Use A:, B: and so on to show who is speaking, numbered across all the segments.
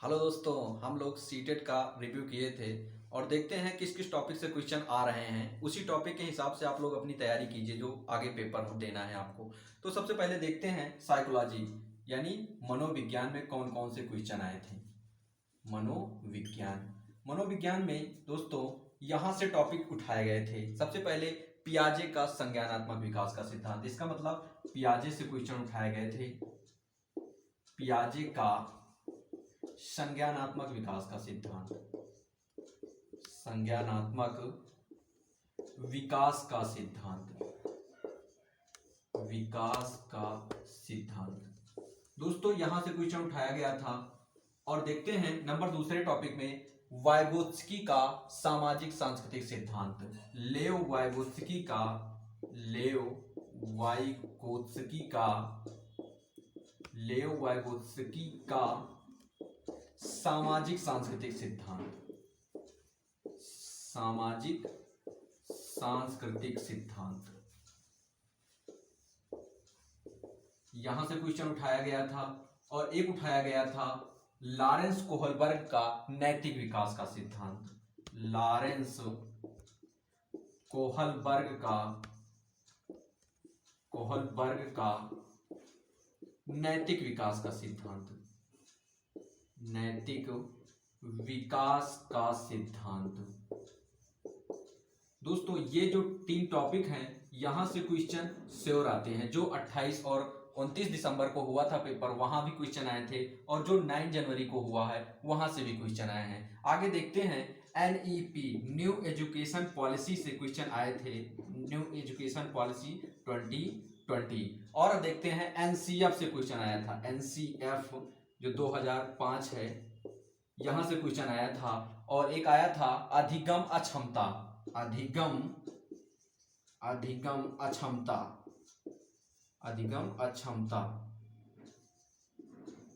A: Hello दोस्तों, हम लोग सीटेट का रिव्यू किए थे और देखते हैं किस किस टॉपिक से क्वेश्चन आ रहे हैं। उसी टॉपिक के हिसाब से आप लोग अपनी तैयारी कीजिए जो आगे पेपर देना है आपको। तो सबसे पहले देखते हैं साइकोलॉजी यानी मनोविज्ञान में कौन कौन से क्वेश्चन आए थे। मनोविज्ञान मनोविज्ञान में दोस्तों यहाँ से टॉपिक उठाए गए थे। सबसे पहले पियाजे का संज्ञानात्मक विकास का सिद्धांत, इसका मतलब पियाजे से क्वेश्चन उठाए गए थे। पियाजे का संज्ञानात्मक विकास का सिद्धांत, संज्ञानात्मक विकास का सिद्धांत, विकास का सिद्धांत दोस्तों यहां से क्वेश्चन उठाया गया था। और देखते हैं नंबर दूसरे टॉपिक में वाइगोत्स्की का सामाजिक सांस्कृतिक सिद्धांत। लेव वाइगोत्स्की का लेव वाइगोत्स्की का लेव वाइगोत्स्की का सामाजिक सांस्कृतिक सिद्धांत, सामाजिक सांस्कृतिक सिद्धांत यहां से क्वेश्चन उठाया गया था। और एक उठाया गया था लॉरेंस कोहलबर्ग का नैतिक विकास का सिद्धांत। लॉरेंस कोहलबर्ग का नैतिक विकास का सिद्धांत, नैतिक विकास का सिद्धांत। दोस्तों ये जो तीन टॉपिक हैं यहां से क्वेश्चन श्योर आते हैं। जो 28 और 29 दिसंबर को हुआ था पेपर, वहां भी क्वेश्चन आए थे, और जो 9 जनवरी को हुआ है वहां से भी क्वेश्चन आए हैं। आगे देखते हैं एनईपी न्यू एजुकेशन पॉलिसी से क्वेश्चन आए थे, न्यू एजुकेशन पॉलिसी 2020। और अब देखते हैं एनसीएफ से क्वेश्चन आया था, एनसीएफ जो 2005 है, यहां से क्वेश्चन आया था। और एक आया था अधिगम अक्षमता, अधिगम अक्षमता, अधिगम अक्षमता,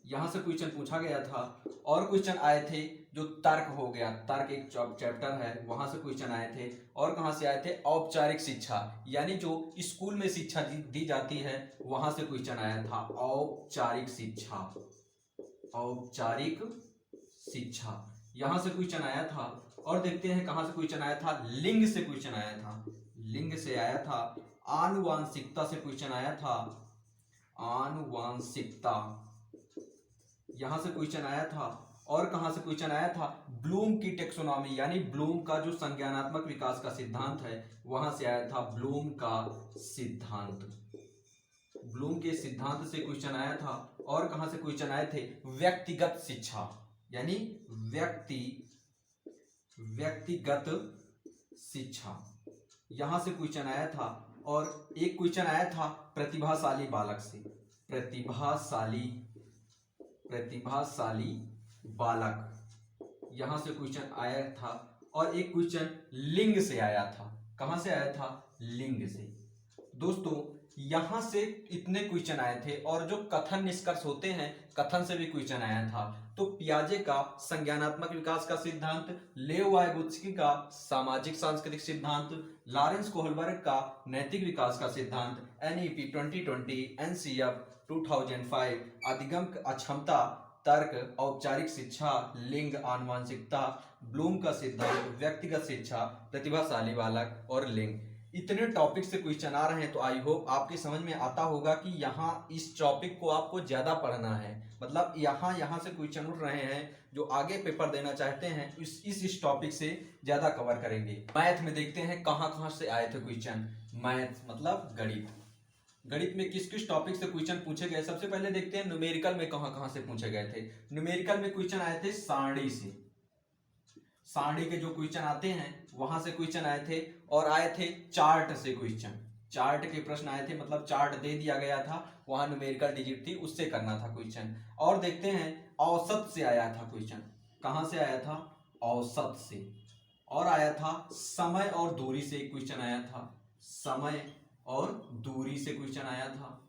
A: यहां से क्वेश्चन पूछा गया था। और क्वेश्चन आए थे जो तर्क हो गया, तर्क एक चैप्टर है, वहां से क्वेश्चन आए थे। और कहां से आए थे औपचारिक शिक्षा, यानी जो स्कूल में शिक्षा दी जाती है वहां से क्वेश्चन आया था औपचारिक शिक्षा, औपचारिक शिक्षा यहां से क्वेश्चन आया था। और देखते हैं कहां से क्वेश्चन आया था, लिंग से क्वेश्चन आया था, लिंग से आया था। आनुवांशिकता से क्वेश्चन आया था, आनुवांशिकता यहां से क्वेश्चन आया था। और कहां से क्वेश्चन आया था, ब्लूम की टेक्सोनॉमी यानी ब्लूम का जो संज्ञानात्मक विकास का सिद्धांत है वहां से आया था ब्लूम का सिद्धांत, ब्लूम के सिद्धांत से क्वेश्चन आया था। और कहां से क्वेश्चन आए थे, व्यक्तिगत शिक्षा यानी व्यक्तिगत शिक्षा यहां से क्वेश्चन आया था। और एक क्वेश्चन आया था प्रतिभाशाली बालक से, प्रतिभाशाली बालक यहां से क्वेश्चन आया था। और एक क्वेश्चन लिंग से आया था, कहां से आया था, लिंग से। दोस्तों यहां से इतने क्वेश्चन आए थे। और जो कथन निष्कर्ष होते हैं, कथन से भी क्वेश्चन आया था। तो पियाजे का संज्ञानात्मक विकास का सिद्धांत, लेव वाइगोत्स्की का सामाजिक सांस्कृतिक सिद्धांत, लॉरेंस कोहलबर्ग का नैतिक विकास का सिद्धांत, एनईपी 2020, एनसीएफ 2005, अधिगम अक्षमता, तर्क, औपचारिक शिक्षा, लिंग, आनुवांशिकता, ब्लूम का सिद्धांत, व्यक्तिगत शिक्षा, प्रतिभाशाली बालक और लिंग, इतने टॉपिक से क्वेश्चन आ रहे हैं। तो आई होप आपकी समझ में आता होगा कि यहाँ इस टॉपिक को आपको ज्यादा पढ़ना है। मतलब यहाँ से क्वेश्चन उठ रहे हैं जो आगे पेपर देना चाहते हैं इस टॉपिक से ज्यादा कवर करेंगे। मैथ में देखते हैं कहाँ से आए थे क्वेश्चन। मैथ मतलब गणित, गणित में किस किस टॉपिक से क्वेश्चन पूछे गए। सबसे पहले देखते हैं न्यूमेरिकल में कहाँ से पूछे गए थे। न्यूमेरिकल में क्वेश्चन आए थे सारणी से, सारणी के जो क्वेश्चन आते हैं वहां से क्वेश्चन आए थे। और आए थे चार्ट से क्वेश्चन, चार्ट के प्रश्न आए थे, मतलब चार्ट दे दिया गया था, वहां न्यूमेरिकल डिजिट थी, उससे करना था क्वेश्चन। और देखते हैं औसत से आया था क्वेश्चन, कहां से आया था, औसत से। और आया था समय और दूरी से क्वेश्चन आया था, समय और दूरी से क्वेश्चन आया था।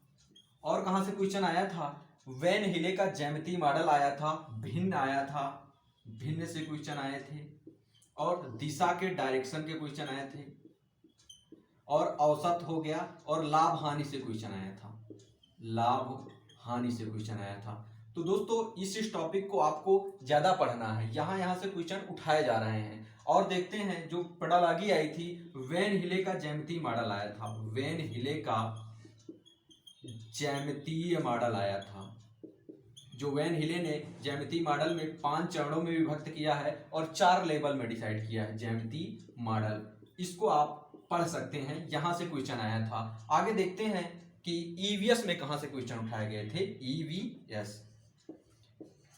A: और कहां से क्वेश्चन आया था, वेन हिले का ज्यामिति मॉडल आया था, भिन्न आया था, भिन्न से क्वेश्चन आए थे। और दिशा के डायरेक्शन के क्वेश्चन आए थे। और औसत हो गया। और लाभ हानि से क्वेश्चन आया था, लाभ हानि से क्वेश्चन आया था। तो दोस्तों इस टॉपिक को आपको ज्यादा पढ़ना है, यहाँ से क्वेश्चन उठाए जा रहे हैं। और देखते हैं जो पेडालॉजी आई थी, वैन हिले का ज्यामितीय मॉडल आया था, वैन हिले का ज्यामितीय मॉडल आया था। जो वैन हिले ने ज्यामितीय मॉडल में 5 चरणों में विभक्त किया है और 4 लेवल में डिसाइड किया है ज्यामितीय मॉडल। इसको आप पढ़ सकते हैं, यहां से क्वेश्चन आया था। आगे देखते हैं कि ईवीएस में कहां से क्वेश्चन उठाए गए थे। ईवीएस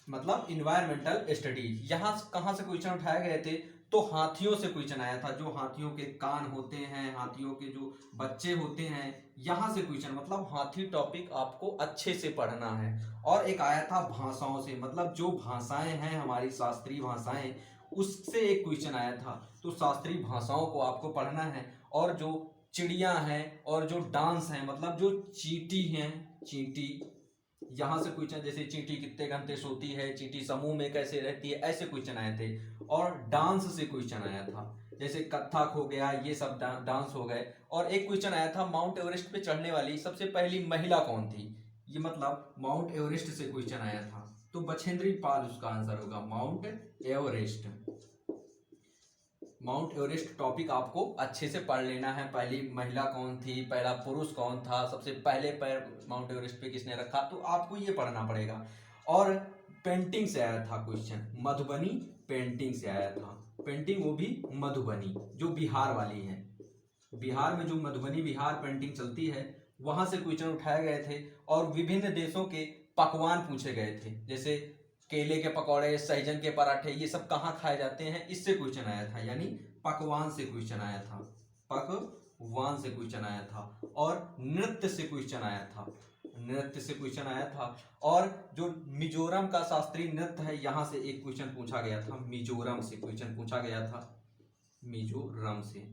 A: मतलब इन्वायरमेंटल स्टडीज, यहां कहां से क्वेश्चन उठाए गए थे, तो हाथियों से क्वेश्चन आया था। जो हाथियों के कान होते हैं, हाथियों के जो बच्चे होते हैं, यहां से क्वेश्चन, मतलब हाथी टॉपिक आपको अच्छे से पढ़ना है। और एक आया था भाषाओं से, मतलब जो भाषाएं हैं हमारी शास्त्रीय भाषाएं, उससे एक क्वेश्चन आया था। तो शास्त्रीय भाषाओं को आपको पढ़ना है। और जो चिड़िया हैं और जो डांस हैं, मतलब जो चींटी हैं, चींटी, यहां से क्वेश्चन, जैसे चींटी कितने घंटे सोती है, चींटी समूह में कैसे रहती है, ऐसे क्वेश्चन आए थे। और डांस से क्वेश्चन आया था, जैसे कथक हो गया, ये सब डांस हो गए। और एक क्वेश्चन आया था माउंट एवरेस्ट पे चढ़ने वाली सबसे पहली महिला कौन थी, ये मतलब माउंट एवरेस्ट से क्वेश्चन आया था। तो बछेंद्री पाल उसका आंसर होगा, mount Everest. Mount Everest topic आपको अच्छे से पढ़ लेना है। पहली महिला कौन थी, पहला पुरुष कौन था, सबसे पहले पैर माउंट एवरेस्ट पे किसने रखा, तो आपको ये पढ़ना पड़ेगा। और पेंटिंग से आया था क्वेश्चन, मधुबनी पेंटिंग से आया था। पेंटिंग वो भी मधुबनी, जो बिहार वाली है। बिहार में जो मधुबनी बिहार पेंटिंग चलती है, वहां से क्वेश्चन उठाए गए थे। और विभिन्न देशों के पकवान पूछे गए थे, जैसे केले के पकौड़े, सहजन के पराठे, ये सब कहाँ खाए जाते हैं, इससे क्वेश्चन आया था। यानी पकवान से क्वेश्चन आया था, पकवान से क्वेश्चन आया था। और नृत्य से क्वेश्चन आया था, नृत्य से क्वेश्चन आया था। और जो मिजोरम का शास्त्रीय नृत्य है, यहां से एक क्वेश्चन पूछा गया था, मिजोरम से क्वेश्चन पूछा गया था, मिजोरम से।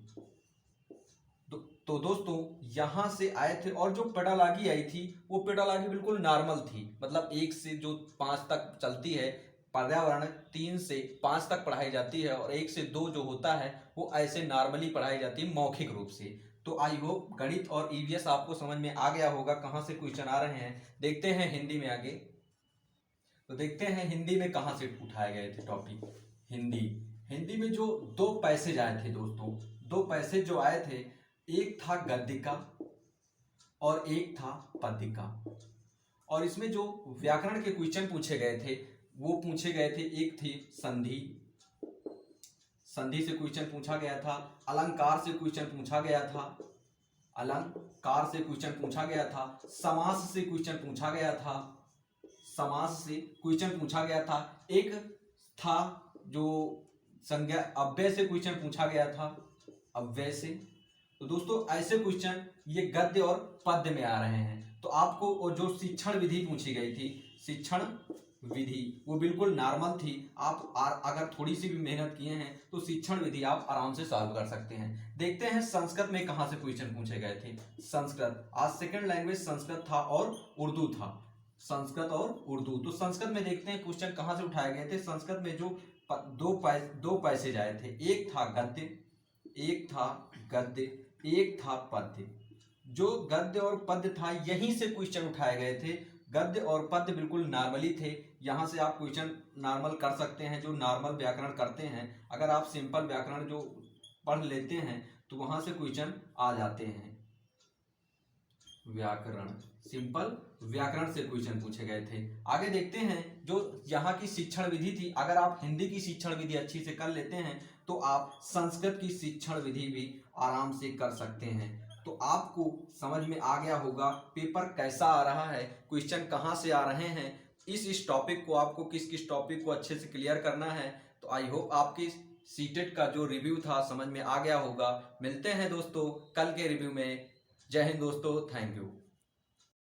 A: तो दोस्तों यहां से आए थे। और जो पेडालॉजी आई थी, वो पेडालॉजी बिल्कुल नॉर्मल थी, मतलब 1 से जो 5 तक चलती है, पर्यावरण 3 से 5 तक पढ़ाई जाती है। और 1 से 2 जो होता है वो ऐसे नॉर्मली पढ़ाई जाती है, मौखिक रूप से। तो आई होप गणित और ईवीएस आपको समझ में आ गया होगा, कहां से क्वेश्चन आ रहे हैं। देखते हैं हिंदी में आगे। तो देखते हैं हिंदी में कहां से उठाए गए थे टॉपिक। हिंदी में जो 2 पैसेज आए थे दोस्तों, 2 पैसेज जो आए थे, एक था गद्य का और एक था पद्य का। और इसमें जो व्याकरण के क्वेश्चन पूछे गए थे, वो पूछे गए थे, एक थी संधि, संधि से क्वेश्चन पूछा गया था। अलंकार से क्वेश्चन पूछा गया था, अलंकार से क्वेश्चन पूछा गया था। समास से क्वेश्चन पूछा गया था, समास से क्वेश्चन पूछा गया था। एक था जो संज्ञा, अव्यय से क्वेश्चन पूछा गया था, अव्यय से। तो दोस्तों ऐसे क्वेश्चन ये गद्य और पद्य में आ रहे हैं। तो आपको, और जो शिक्षण विधि पूछी गई थी, शिक्षण विधि, वो बिल्कुल नॉर्मल थी। आप अगर थोड़ी सी भी मेहनत किए हैं तो शिक्षण विधि आप आराम से सॉल्व कर सकते हैं। देखते हैं संस्कृत में कहां से क्वेश्चन पूछे गए थे। संस्कृत, आज सेकंड लैंग्वेज संस्कृत था और उर्दू था, संस्कृत और उर्दू। तो संस्कृत में देखते हैं क्वेश्चन कहां से उठाए गए थे। संस्कृत में जो 2 पैसेज आए थे, एक था गद्य, एक था गद्य, एक था पद्य। जो गद्य और पद्य था, यहीं से क्वेश्चन उठाए गए थे। गद्य और पद्य बिल्कुल नॉर्मली थे, यहां से आप क्वेश्चन नॉर्मल कर सकते हैं, जो नॉर्मल व्याकरण करते हैं। अगर आप सिंपल व्याकरण जो पढ़ लेते हैं तो वहां से क्वेश्चन आ जाते हैं। व्याकरण, सिंपल व्याकरण से क्वेश्चन पूछे गए थे। आगे देखते हैं जो यहाँ की शिक्षण विधि थी। अगर आप हिंदी की शिक्षण विधि अच्छी से कर लेते हैं तो आप संस्कृत की शिक्षण विधि भी आराम से कर सकते हैं। तो आपको समझ में आ गया होगा पेपर कैसा आ रहा है, क्वेश्चन कहाँ से आ रहे हैं। इस टॉपिक को आपको किस टॉपिक को अच्छे से क्लियर करना है। तो आई होप आपकी सीटेट का जो रिव्यू था समझ में आ गया होगा। मिलते हैं दोस्तों कल के रिव्यू में। जय हिंद दोस्तों, थैंक यू।